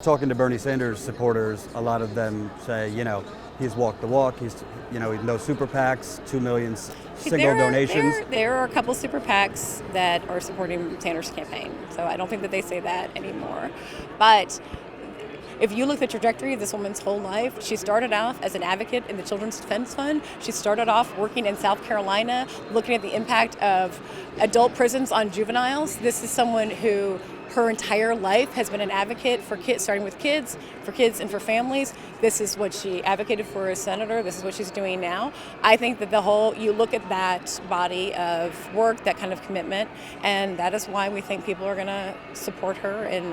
Talking to Bernie Sanders supporters, a lot of them say, he's walked the walk. He's, no super PACs, 2 million single donations. There are a couple super PACs that are supporting Sanders' campaign, so I don't think that they say that anymore. But if you look at the trajectory of this woman's whole life, she started off as an advocate in the Children's Defense Fund. She started off working in South Carolina, looking at the impact of adult prisons on juveniles. This is someone who her entire life has been an advocate for kids, starting with kids, and for families. This is what she advocated for as senator. This is what she's doing now. I think that you look at that body of work, that kind of commitment, and that is why we think people are going to support her and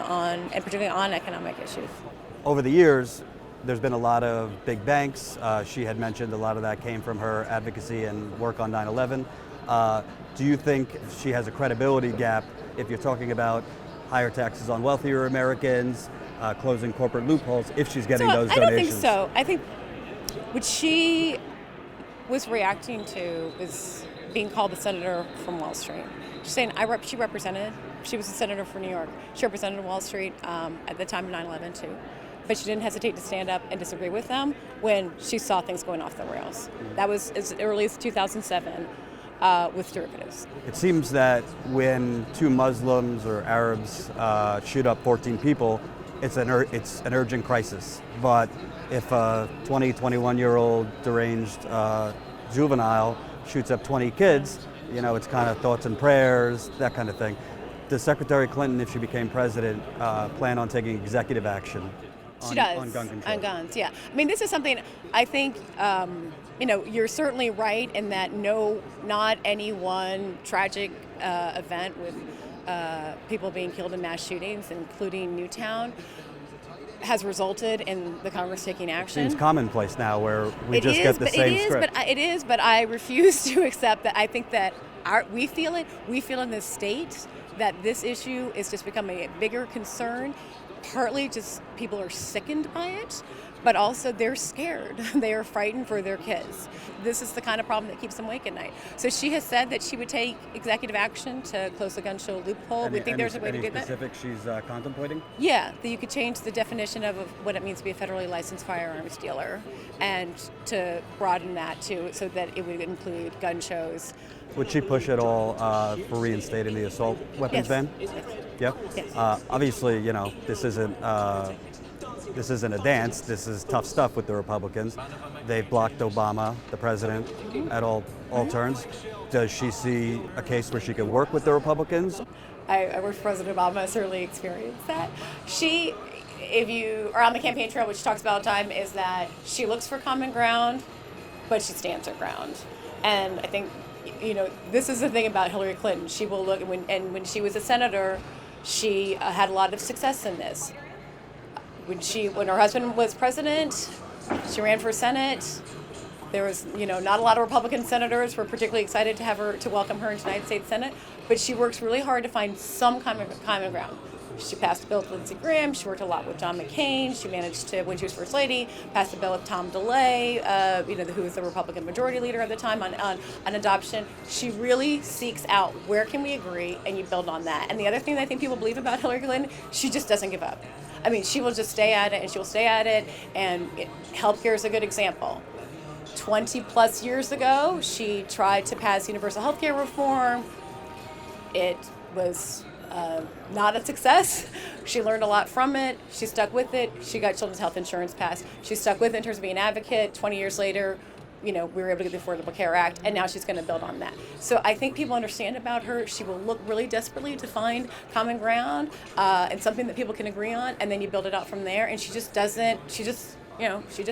particularly on economic issues. Over the years, there's been a lot of big banks. She had mentioned a lot of that came from her advocacy and work on 9/11. Do you think she has a credibility gap if you're talking about higher taxes on wealthier Americans, closing corporate loopholes, if she's getting those donations? I don't think so. I think what she was reacting to is being called the senator from Wall Street. She's saying she was a senator for New York. She represented Wall Street at the time of 9/11 too. But she didn't hesitate to stand up and disagree with them when she saw things going off the rails. That was as early as 2007 with derivatives. It seems that when two Muslims or Arabs shoot up 14 people, it's an urgent crisis. But if a 21-year-old deranged juvenile shoots up 20 kids, it's kind of thoughts and prayers, that kind of thing. Does Secretary Clinton, if she became president, plan on taking executive action? She does. On gun control. On guns, yeah. I mean, this is something I think, you're certainly right in that not any one tragic event with people being killed in mass shootings, including Newtown, has resulted in the Congress taking action. Seems commonplace now where we get the same script. It is, but I refuse to accept that. I think that we feel it. We feel in this state that this issue is just becoming a bigger concern. Partly just people are sickened by it, but also they're scared. They are frightened for their kids. This is the kind of problem that keeps them awake at night. So she has said that she would take executive action to close the gun show loophole. We think there's a way to do that. Any specific she's contemplating? Yeah, that you could change the definition of what it means to be a federally licensed firearms dealer and to broaden that too so that it would include gun shows. Would she push at all for reinstating the assault weapons ban? Yeah. Yes. Obviously, this isn't a dance. This is tough stuff with the Republicans. They've blocked Obama, the president, at all turns. Does she see a case where she could work with the Republicans? I worked for President Obama. I certainly experienced that. If you are on the campaign trail, which she talks about all the time, is that she looks for common ground, but she stands her ground. And I think, this is the thing about Hillary Clinton. She will look, when she was a senator, she had a lot of success in this. When her husband was president, she ran for Senate. There was, not a lot of Republican senators were particularly excited to welcome her into the United States Senate, but she works really hard to find some common ground. She passed a bill with Lindsey Graham. She worked a lot with John McCain. She managed to, when she was First Lady, pass a bill with Tom DeLay, who was the Republican majority leader at the time on adoption. She really seeks out where can we agree, and you build on that. And the other thing that I think people believe about Hillary Clinton, she just doesn't give up. I mean, she will just stay at it, and she will stay at it. And healthcare is a good example. 20 plus years ago, she tried to pass universal healthcare reform. It was not a success. She learned a lot from it. She stuck with it. She got children's health insurance passed. She stuck with it in terms of being an advocate. 20 years later, we were able to get the Affordable Care Act, and now she's going to build on that. So I think people understand about her. She will look really desperately to find common ground and something that people can agree on, and then you build it out from there. And she just doesn't. She just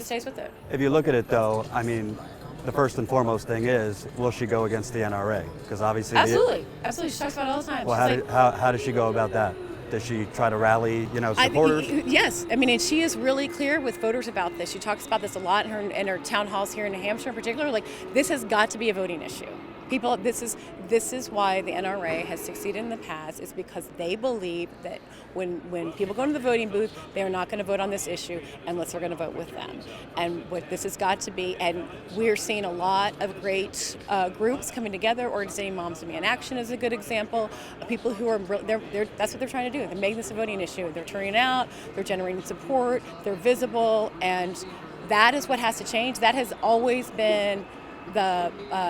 stays with it. If you look at it, though, I mean, the first and foremost thing is, will she go against the NRA? Because obviously, absolutely. She talks about it all the time. Well, how does she go about that? Does she try to rally, supporters? Yes. I mean, and she is really clear with voters about this. She talks about this a lot in her town halls here in New Hampshire in particular. Like, this has got to be a voting issue. People, this is why the NRA has succeeded in the past, is because they believe that when people go to the voting booth, they are not going to vote on this issue unless they're going to vote with them. And what this has got to be, and we're seeing a lot of great groups coming together. Organizing Moms and Me in Action is a good example of people who are, that's what they're trying to do. They're making this a voting issue. They're turning out, they're generating support, they're visible, and that is what has to change. That has always been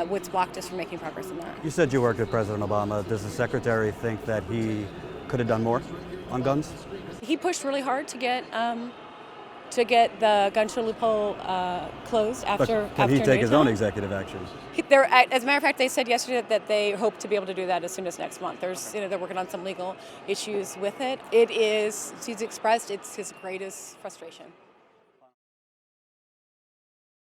what's blocked us from making progress in that. You said you worked with President Obama. Does the secretary think that he could have done more on guns? He pushed really hard to get the gun show loophole closed after. But can he take his own executive action? As a matter of fact, they said yesterday that they hope to be able to do that as soon as next month. They're working on some legal issues with it. He's expressed it's his greatest frustration.